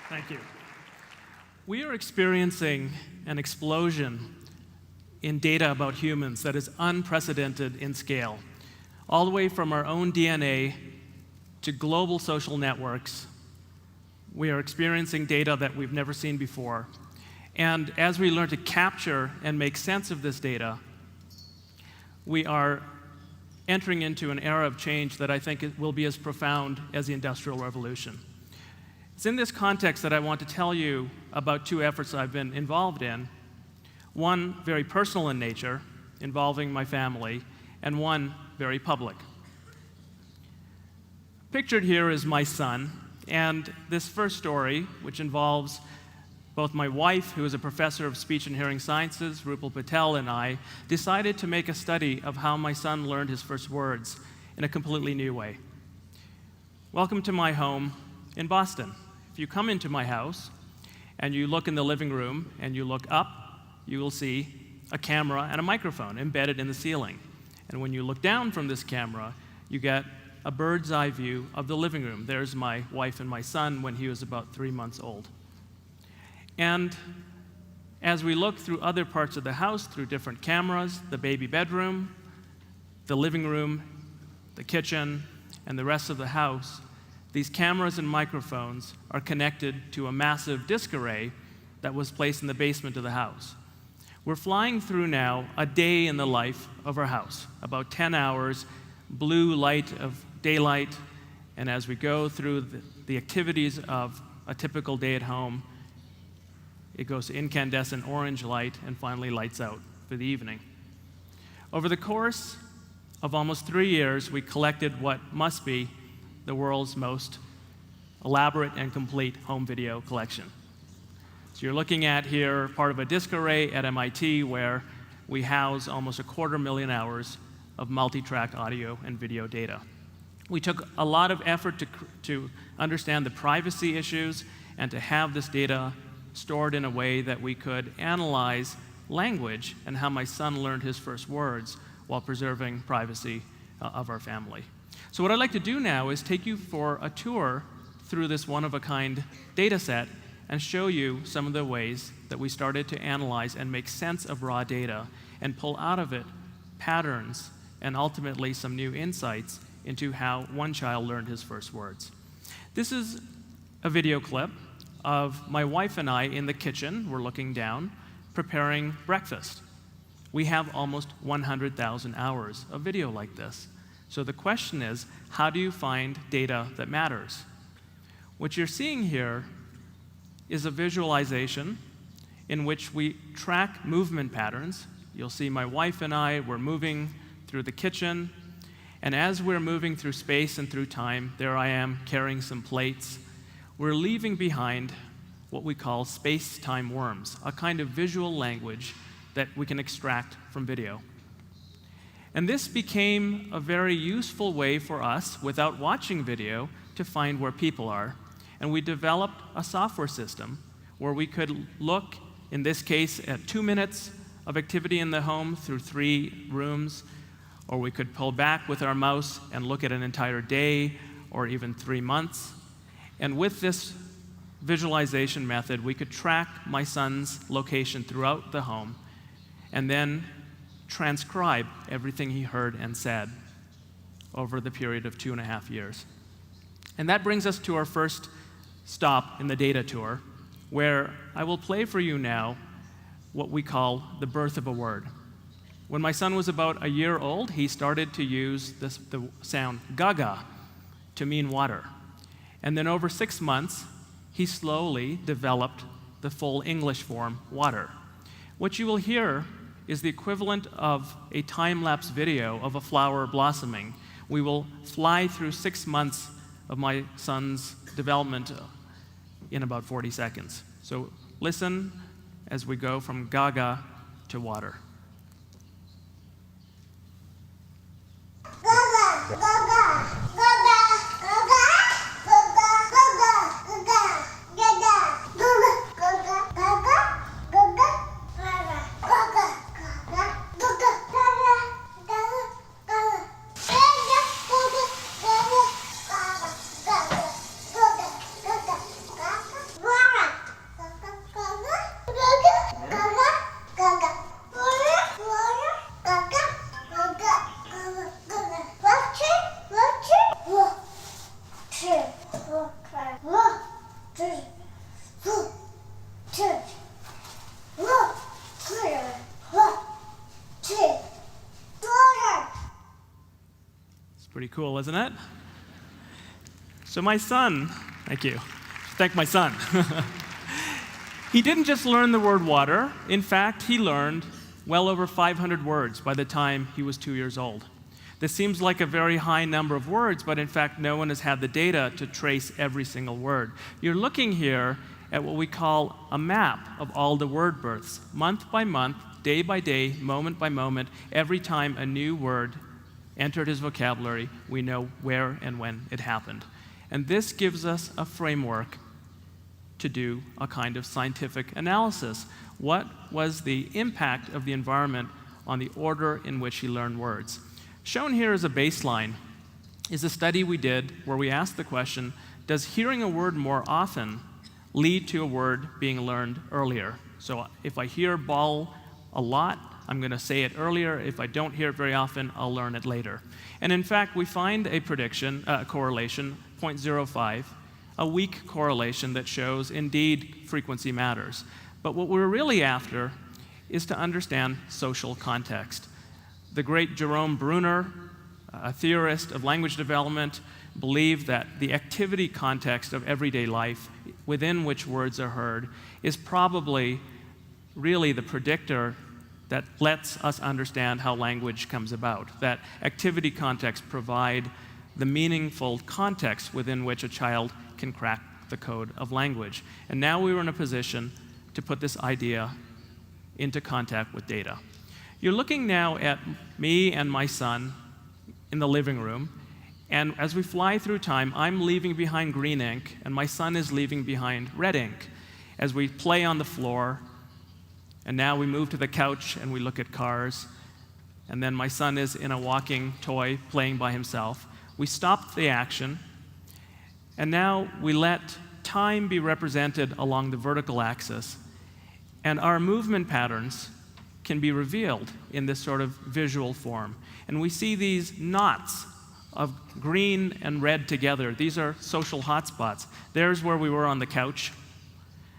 Thank you. We are experiencing an explosion in data about humans that is unprecedented in scale, all the way from our own DNA to global social networks. We are experiencing data that we've never seen before. And as we learn to capture and make sense of this data, we are entering into an era of change that I think will be as profound as the Industrial Revolution. It's in this context that I want to tell you about two efforts I've been involved in. One very personal in nature, involving my family, and one very public. Pictured here is my son, and this first story, which involves both my wife, who is a professor of speech and hearing sciences, Rupal Patel, and I, decided to make a study of how my son learned his first words in a completely new way. Welcome to my home in Boston. If you come into my house and you look in the living room and you look up, you will see a camera and a microphone embedded in the ceiling. And when you look down from this camera, you get a bird's eye view of the living room. There's my wife and my son when he was about 3 months old. And as we look through other parts of the house, through different cameras, the baby bedroom, the living room, the kitchen, and the rest of the house, these cameras and microphones are connected to a massive disk array that was placed in the basement of the house. We're flying through now a day in the life of our house, about 10 hours, blue light of daylight, and as we go through the activities of a typical day at home, it goes to incandescent orange light and finally lights out for the evening. Over the course of almost 3 years, we collected what must be the world's most elaborate and complete home video collection. So you're looking at here part of a disk array at MIT where we house almost 250,000 hours of multi-track audio and video data. We took a lot of effort to understand the privacy issues and to have this data stored in a way that we could analyze language and how my son learned his first words while preserving privacy of our family. So what I'd like to do now is take you for a tour through this one-of-a-kind data set and show you some of the ways that we started to analyze and make sense of raw data and pull out of it patterns and ultimately some new insights into how one child learned his first words. This is a video clip of my wife and I in the kitchen. We're looking down, preparing breakfast. We have almost 100,000 hours of video like this. So the question is, how do you find data that matters? What you're seeing here is a visualization in which we track movement patterns. You'll see my wife and I, we're moving through the kitchen, and as we're moving through space and through time, there I am carrying some plates. We're leaving behind what we call space-time worms, a kind of visual language that we can extract from video. And this became a very useful way for us, without watching video, to find where people are. And we developed a software system where we could look, in this case, at 2 minutes of activity in the home through 3 rooms, or we could pull back with our mouse and look at an entire day or even 3 months. And with this visualization method, we could track my son's location throughout the home and then transcribe everything he heard and said over the period of 2.5 years. And that brings us to our first stop in the data tour, where I will play for you now what we call the birth of a word. When my son was about 1 year old, he started to use the sound gaga to mean water. And then over 6 months, he slowly developed the full English form, water. What you will hear is the equivalent of a time-lapse video of a flower blossoming. We will fly through 6 months of my son's development in about 40 seconds. So listen as we go from gaga to water. Gaga, gaga, gaga, gaga. Pretty cool, isn't it? So my son, thank you. Thank my son. He didn't just learn the word water. In fact, he learned well over 500 words by the time he was 2 years old. This seems like a very high number of words, but in fact, no one has had the data to trace every single word. You're looking here at what we call a map of all the word births, month by month, day by day, moment by moment. Every time a new word entered his vocabulary, we know where and when it happened. And this gives us a framework to do a kind of scientific analysis. What was the impact of the environment on the order in which he learned words? Shown here as a baseline is a study we did where we asked the question, does hearing a word more often lead to a word being learned earlier? So if I hear ball a lot, I'm going to say it earlier. If I don't hear it very often, I'll learn it later. And in fact, we find a prediction, correlation, 0.05, a weak correlation that shows indeed frequency matters. But what we're really after is to understand social context. The great Jerome Bruner, a theorist of language development, believed that the activity context of everyday life within which words are heard is probably really the predictor that lets us understand how language comes about. That activity contexts provide the meaningful context within which a child can crack the code of language. And now we were in a position to put this idea into contact with data. You're looking now at me and my son in the living room, and as we fly through time, I'm leaving behind green ink, and my son is leaving behind red ink. As we play on the floor, and now we move to the couch and we look at cars, and then my son is in a walking toy playing by himself. We stop the action, and now we let time be represented along the vertical axis, and our movement patterns can be revealed in this sort of visual form. And we see these knots of green and red together. These are social hotspots. There's where we were on the couch.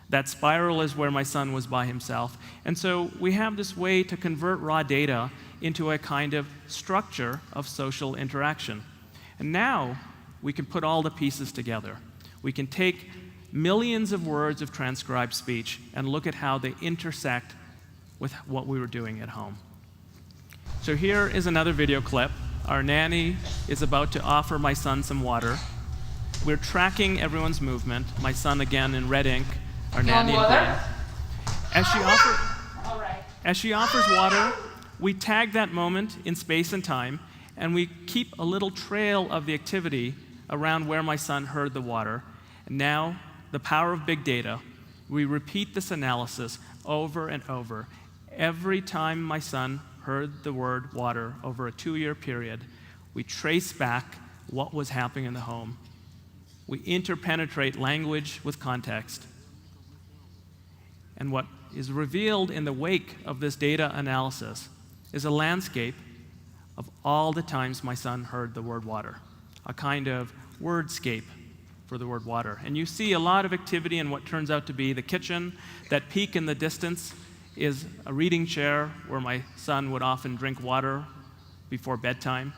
That spiral is where my son was by himself. And so we have this way to convert raw data into a kind of structure of social interaction. And now we can put all the pieces together. We can take millions of words of transcribed speech and look at how they intersect with what we were doing at home. So here is another video clip. Our nanny is about to offer my son some water. We're tracking everyone's movement. My son again in red ink, our nanny in green. As she offers water, we tag that moment in space and time, and we keep a little trail of the activity around where my son heard the water. And now, the power of big data, we repeat this analysis over and over. Every time my son heard the word water over a 2-year period, we trace back what was happening in the home. We interpenetrate language with context. And what is revealed in the wake of this data analysis is a landscape of all the times my son heard the word water, a kind of wordscape for the word water. And you see a lot of activity in what turns out to be the kitchen. That peak in the distance is a reading chair where my son would often drink water before bedtime.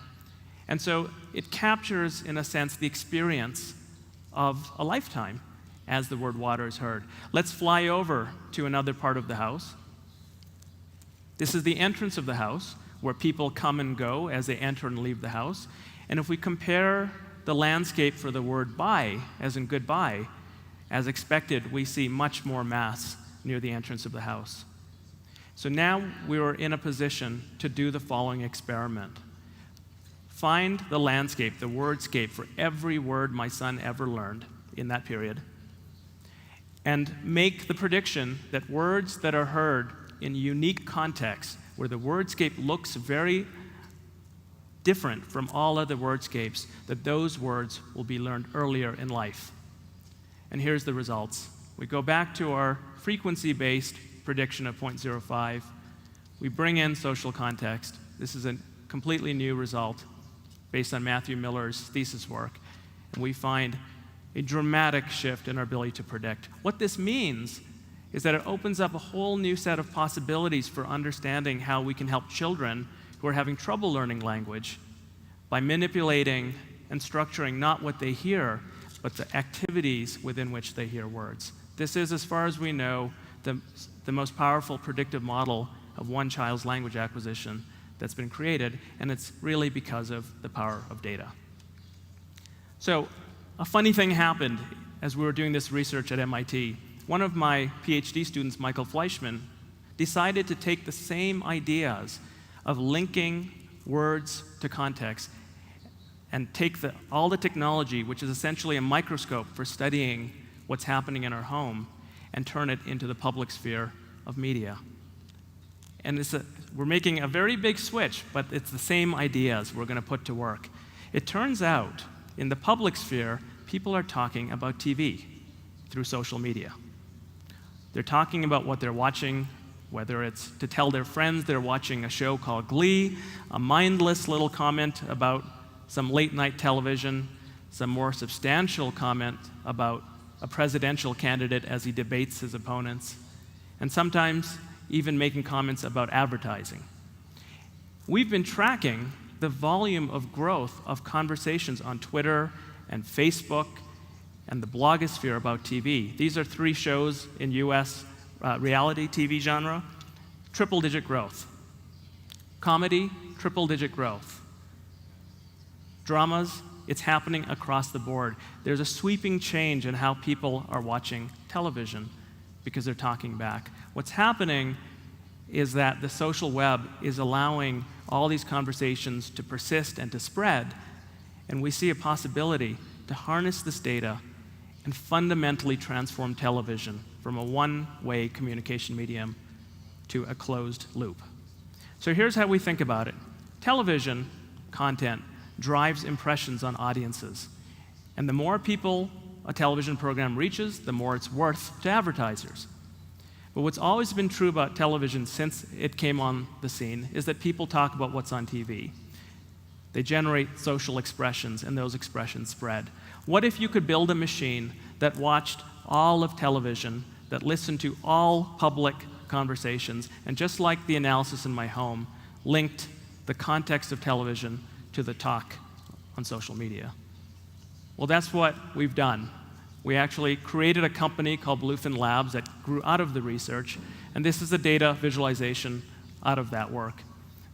And so it captures, in a sense, the experience of a lifetime as the word water is heard. Let's fly over to another part of the house. This is the entrance of the house, where people come and go as they enter and leave the house. And if we compare the landscape for the word bye, as in goodbye, as expected, we see much more mass near the entrance of the house. So now we were in a position to do the following experiment. Find the landscape, the wordscape for every word my son ever learned in that period, and make the prediction that words that are heard in unique contexts, where the wordscape looks very different from all other wordscapes, that those words will be learned earlier in life. And here's the results. We go back to our frequency-based prediction of 0.05. We bring in social context. This is a completely new result based on Matthew Miller's thesis work. And we find a dramatic shift in our ability to predict. What this means is that it opens up a whole new set of possibilities for understanding how we can help children who are having trouble learning language by manipulating and structuring not what they hear, but the activities within which they hear words. This is, as far as we know, the most powerful predictive model of one child's language acquisition that's been created, and it's really because of the power of data. So, a funny thing happened as we were doing this research at MIT. One of my PhD students, Michael Fleischman, decided to take the same ideas of linking words to context and take all the technology, which is essentially a microscope for studying what's happening in our home, and turn it into the public sphere of media. And we're making a very big switch, but it's the same ideas we're going to put to work. It turns out, in the public sphere, people are talking about TV through social media. They're talking about what they're watching, whether it's to tell their friends they're watching a show called Glee, a mindless little comment about some late-night television, some more substantial comment about a presidential candidate as he debates his opponents, and sometimes even making comments about advertising. We've been tracking the volume of growth of conversations on Twitter and Facebook and the blogosphere about TV. These are 3 shows in US reality TV genre, triple-digit growth. Comedy, triple-digit growth. Dramas, it's happening across the board. There's a sweeping change in how people are watching television because they're talking back. What's happening is that the social web is allowing all these conversations to persist and to spread, and we see a possibility to harness this data and fundamentally transform television from a one-way communication medium to a closed loop. So here's how we think about it. Television content drives impressions on audiences. And the more people a television program reaches, the more it's worth to advertisers. But what's always been true about television since it came on the scene is that people talk about what's on TV. They generate social expressions, and those expressions spread. What if you could build a machine that watched all of television, that listened to all public conversations, and just like the analysis in my home, linked the context of television to the talk on social media? Well, that's what we've done. We actually created a company called Bluefin Labs that grew out of the research, and this is the data visualization out of that work.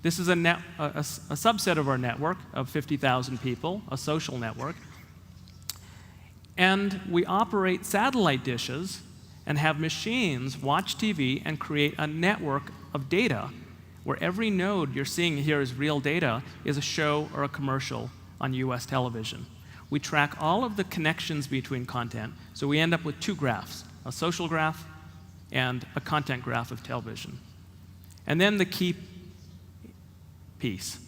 This is a subset of our network of 50,000 people, a social network. And we operate satellite dishes and have machines watch TV and create a network of data where every node you're seeing here is real data is a show or a commercial on US television. We track all of the connections between content, so we end up with 2 graphs, a social graph and a content graph of television. And then the key piece.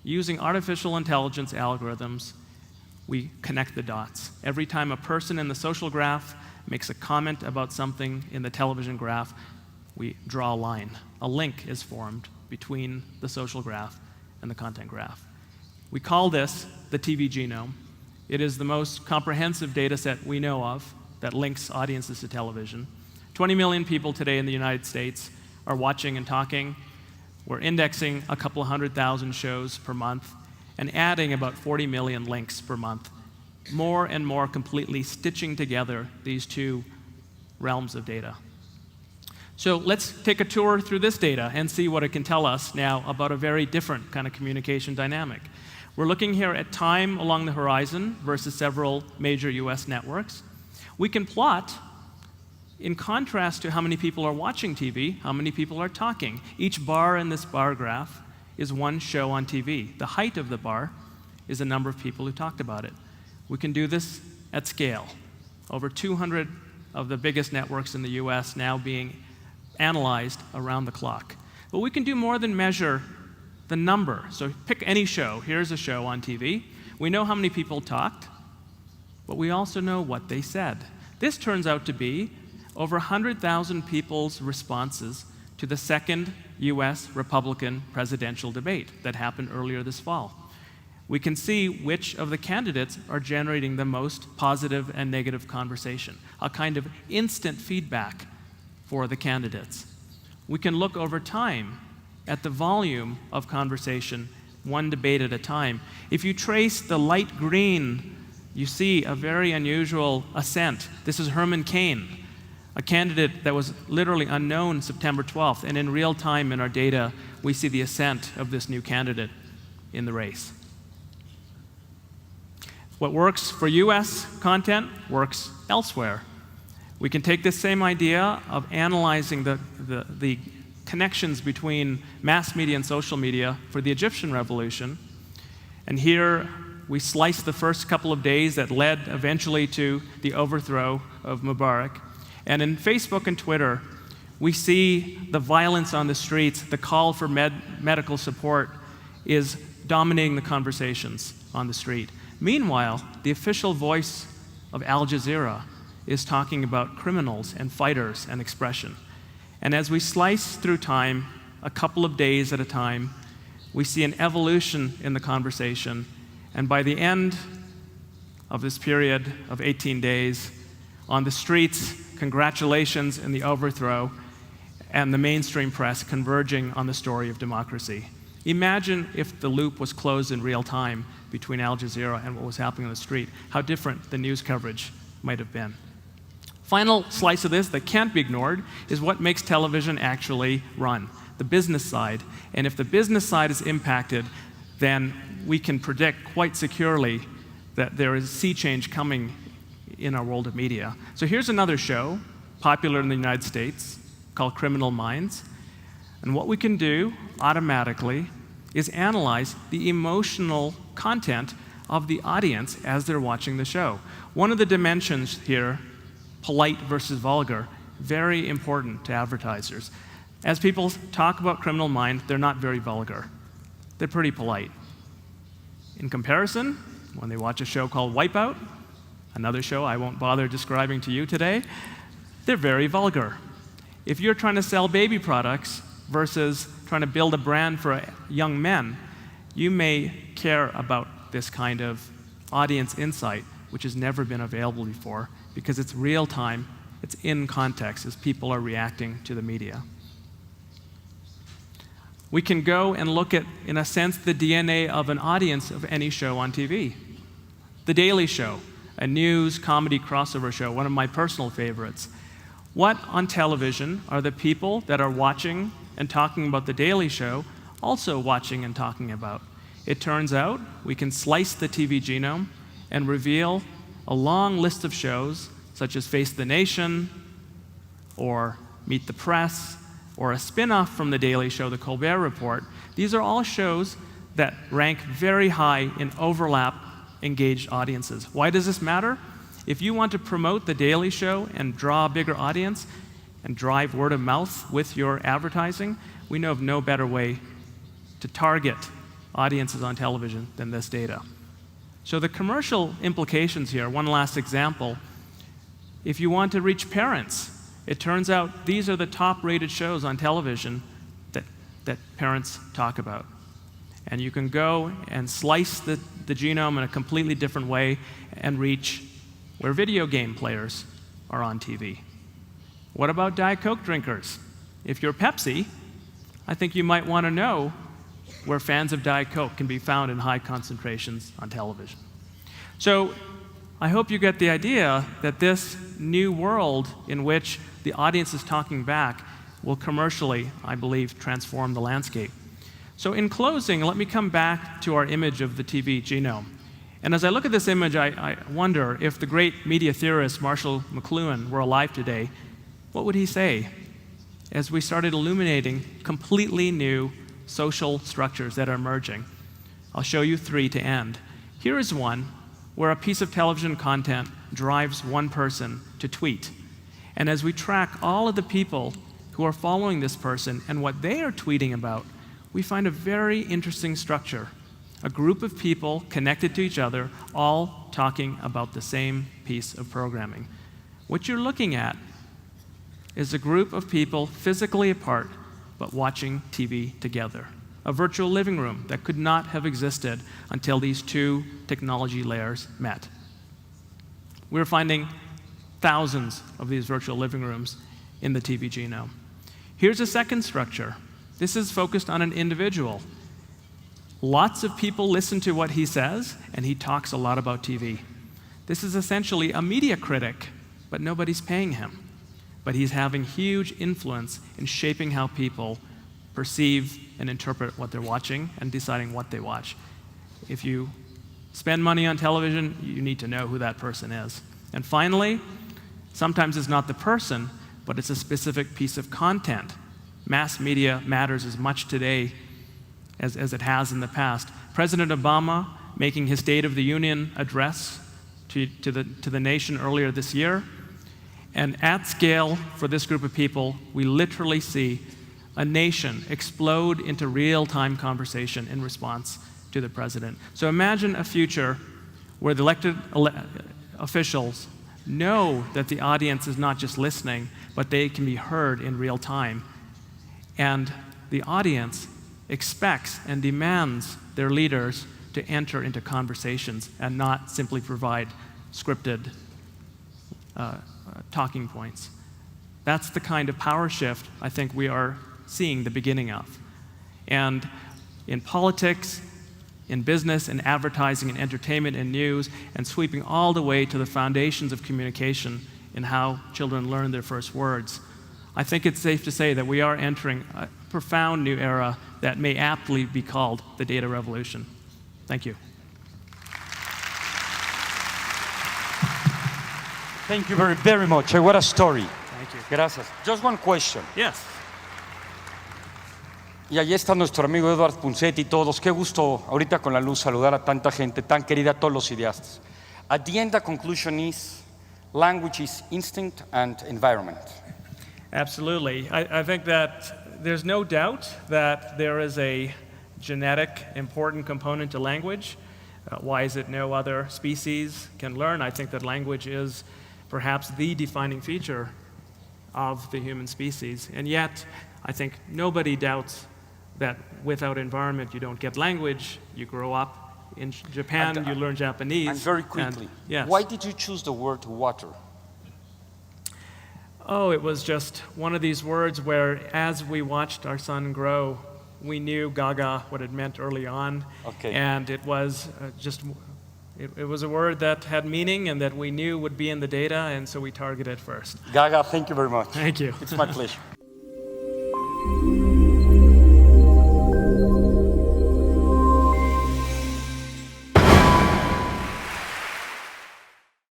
Using artificial intelligence algorithms, we connect the dots. Every time a person in the social graph makes a comment about something in the television graph, we draw a line. A link is formed between the social graph and the content graph. We call this the TV genome. It is the most comprehensive data set we know of that links audiences to television. 20 million people today in the United States are watching and talking. We're indexing a couple 100,000 shows per month and adding about 40 million links per month, more and more completely stitching together these 2 realms of data. So let's take a tour through this data and see what it can tell us now about a very different kind of communication dynamic. We're looking here at time along the horizon versus several major US networks. We can plot, in contrast to how many people are watching TV, how many people are talking. Each bar in this bar graph is one show on TV. The height of the bar is the number of people who talked about it. We can do this at scale. Over 200 of the biggest networks in the US now being analyzed around the clock. But we can do more than measure the number. So pick any show. Here's a show on TV. We know how many people talked, but we also know what they said. This turns out to be over 100,000 people's responses to the second US Republican presidential debate that happened earlier this fall. We can see which of the candidates are generating the most positive and negative conversation, a kind of instant feedback for the candidates. We can look over time at the volume of conversation one debate at a time. If you trace the light green, you see a very unusual ascent. This is Herman Cain, a candidate that was literally unknown September 12th, and in real time in our data, we see the ascent of this new candidate in the race. What works for US content works elsewhere. We can take this same idea of analyzing the connections between mass media and social media for the Egyptian revolution, and here we slice the first couple of days that led eventually to the overthrow of Mubarak. And in Facebook and Twitter, we see the violence on the streets, the call for medical support is dominating the conversations on the street. Meanwhile, the official voice of Al Jazeera is talking about criminals and fighters and expression. And as we slice through time, a couple of days at a time, we see an evolution in the conversation. And by the end of this period of 18 days, on the streets, congratulations in the overthrow, and the mainstream press converging on the story of democracy. Imagine if the loop was closed in real time between Al Jazeera and what was happening on the street, how different the news coverage might have been. Final slice of this that can't be ignored is what makes television actually run, the business side. And if the business side is impacted, then we can predict quite securely that there is a sea change coming in our world of media. So here's another show, popular in the United States, called Criminal Minds. And what we can do automatically is analyze the emotional content of the audience as they're watching the show. One of the dimensions here, polite versus vulgar, very important to advertisers. As people talk about Criminal Minds, they're not very vulgar. They're pretty polite. In comparison, when they watch a show called Wipeout, another show I won't bother describing to you today, they're very vulgar. If you're trying to sell baby products versus trying to build a brand for young men, you may care about this kind of audience insight, which has never been available before, because it's real time, it's in context as people are reacting to the media. We can go and look at, in a sense, the DNA of an audience of any show on TV. The Daily Show, a news comedy crossover show, one of my personal favorites. What on television are the people that are watching and talking about The Daily Show also watching and talking about? It turns out we can slice the TV genome and reveal a long list of shows such as Face the Nation or Meet the Press or a spin-off from The Daily Show, The Colbert Report. These are all shows that rank very high in overlap engaged audiences. Why does this matter? If you want to promote The Daily Show and draw a bigger audience and drive word of mouth with your advertising, we know of no better way to target audiences on television than this data. So the commercial implications here, one last example, if you want to reach parents, it turns out these are the top-rated shows on television that parents talk about. And you can go and slice the genome in a completely different way and reach where video game players are on TV. What about Diet Coke drinkers? If you're Pepsi, I think you might want to know where fans of Diet Coke can be found in high concentrations on television. So I hope you get the idea that this new world in which the audience is talking back will commercially, I believe, transform the landscape. So in closing, let me come back to our image of the TV genome. And as I look at this image, I wonder if the great media theorist Marshall McLuhan were alive today, what would he say as we started illuminating completely new social structures that are emerging? I'll show you three to end. Here is one where a piece of television content drives one person to tweet. And as we track all of the people who are following this person and what they are tweeting about, we find a very interesting structure. A group of people connected to each other, all talking about the same piece of programming. What you're looking at is a group of people physically apart, but watching TV together. A virtual living room that could not have existed until these two technology layers met. We're finding thousands of these virtual living rooms in the TV genome. Here's a second structure. This is focused on an individual. Lots of people listen to what he says, and he talks a lot about TV. This is essentially a media critic, but nobody's paying him. But he's having huge influence in shaping how people perceive and interpret what they're watching and deciding what they watch. If you spend money on television, you need to know who that person is. And finally, sometimes it's not the person, but it's a specific piece of content. Mass media matters as much today as it has in the past. President Obama, making his State of the Union address to the nation earlier this year, and at scale for this group of people, we literally see a nation explode into real-time conversation in response to the president. So imagine a future where the elected officials know that the audience is not just listening, but they can be heard in real time. And the audience expects and demands their leaders to enter into conversations and not simply provide scripted talking points. That's the kind of power shift I think we are seeing the beginning of. And in politics, in business, in advertising, in entertainment, and news, and sweeping all the way to the foundations of communication in how children learn their first words, I think it's safe to say that we are entering a profound new era that may aptly be called the data revolution. Thank you. Thank you very, very much. What a story. Thank you. Gracias. Just one question. Yes. Y ahí está nuestro amigo Edward Punset y todos. Qué gusto ahorita con la luz saludar a tanta gente tan querida, a todos los ideastas. At the end, the conclusion is language is instinct and environment. Absolutely. I think that there's no doubt that there is a genetic important component to language. Why is it no other species can learn? I think that language is perhaps the defining feature of the human species. And yet, I think nobody doubts that without environment, you don't get language. You grow up in Japan, you learn Japanese. And very quickly, yes. Why did you choose the word water? Oh, it was just one of these words where, as we watched our son grow, we knew Gaga, what it meant early on. Okay. And it was it was a word that had meaning and that we knew would be in the data, and so we targeted it first. Gaga, thank you very much. Thank you. It's my pleasure.